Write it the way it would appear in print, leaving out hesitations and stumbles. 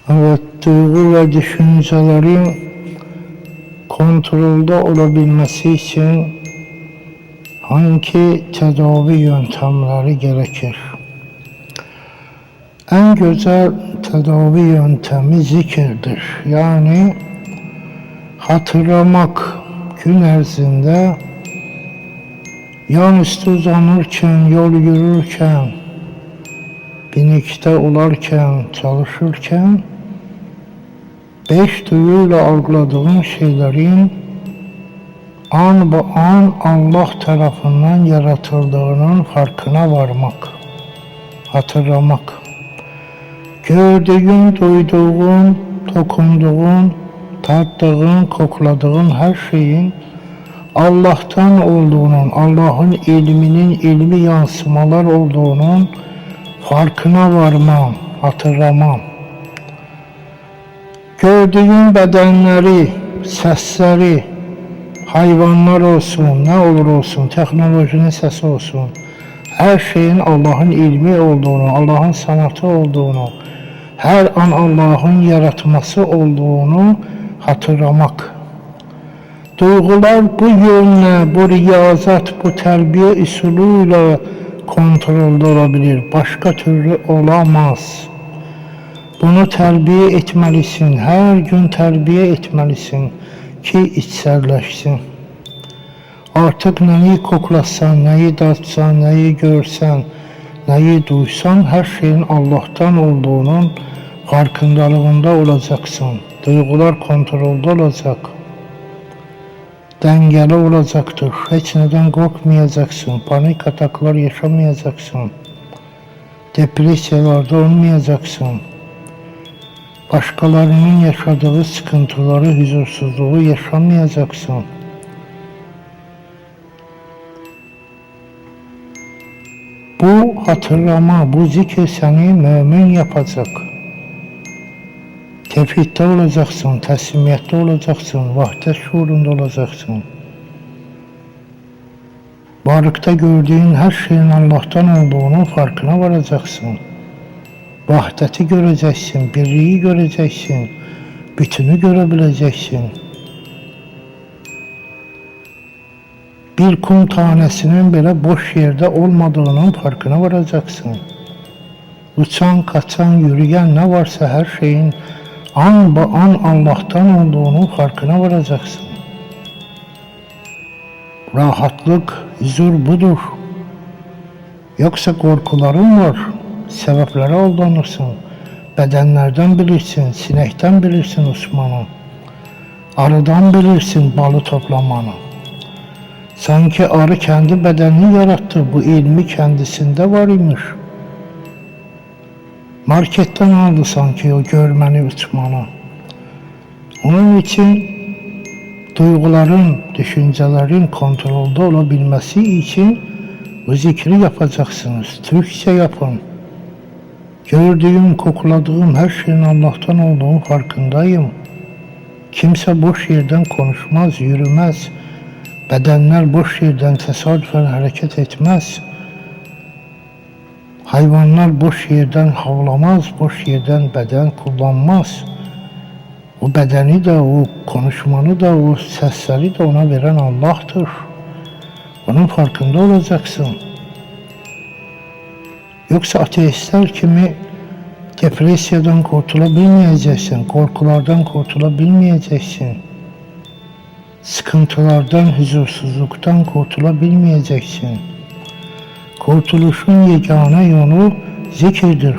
Evet, duygu ve düşüncelerin kontrolde olabilmesi için hangi tedavi yöntemleri gerekir? En güzel tedavi yöntemi zikirdir. Yani hatırlamak, gün ərzində yan üstü uzanırken, yol yürürken, binikte olarken, çalışırken 5 duyuyla algıladığın şeylerin an be an Allah tarafından yaratıldığının farkına varmak, hatırlamak. Gördüğün, duyduğun, dokunduğun, tattığın, kokladığın her şeyin Allah'tan olduğunun, Allah'ın ilminin ilmi yansımalar olduğunun farkına varmam, hatırlamam. Gördüğün bedenleri, sesleri, hayvanlar olsun, ne olur olsun, teknolojinin sesi olsun, her şeyin Allah'ın ilmi olduğunu, Allah'ın sanatı olduğunu, her an Allah'ın yaratması olduğunu hatırlamak. Duygular bu yönle, bu riyazat, bu terbiye usulüyle kontrolde olabilir. Başka türlü olamaz. Bunu terbiye etmelisin. Her gün terbiye etmelisin ki içselleşsin. Artık neyi koklasan, neyi tatsan, neyi görsen, neyi duysan her şeyin Allah'tan olduğunun farkındalığında olacaksın. Duygular kontrolde olacak. Dengeli olacaktır. Hiç neden korkmayacaksın. Panik ataklar yaşamayacaksın. Depresyalarda olmayacaksın. Başkalarının yaşadığı sıkıntıları, huzursuzluğu yaşamayacaksın. Bu hatırlama, bu zikir seni mümin yapacak. Tevhidde olacaksın, teslimiyette olacaksın, vahdet şuurunda olacaksın. Varlıkta gördüğün her şeyin Allah'tan olduğunun farkına varacaksın. Vahdeti göreceksin, birliği göreceksin, bütünü görebileceksin. Bir kum tanesinin bile boş yerde olmadığının farkına varacaksın. Uçan, kaçan, yürüyen ne varsa her şeyin an be an Allah'tan olduğunun farkına varacaksın. Rahatlık, huzur budur. Yoksa korkuların var, sebeplere aldanırsın. Bedenlerden bilirsin, sinekten bilirsin Osman'ı. Arıdan bilirsin balı toplamanı. Sanki arı kendi bedenini yarattı, bu ilmi kendisinde var imiş. Marketten aldı sanki o görmeni, uçmanı. Onun için duyguların, düşüncelerin kontrolde olabilmesi için bu zikri yapacaksınız. Türkçe yapın. Gördüğüm, kokladığım her şeyin Allah'tan olduğunun farkındayım. Kimse boş yerden konuşmaz, yürümez. Bedenler boş yerden tesadüfen hareket etmez. Hayvanlar boş yerden havlamaz, boş yerden beden kullanmaz. O bedeni de, o konuşmanı da, o sesleri de ona veren Allah'tır. Bunun farkında olacaksın. Yoksa ateistler kimi depresyadan kurtulabilmeyeceksin, korkulardan kurtulabilmeyeceksin. Sıkıntılardan, huzursuzluktan kurtulabilmeyeceksin. Kurtuluşun yegane yolu zikirdir.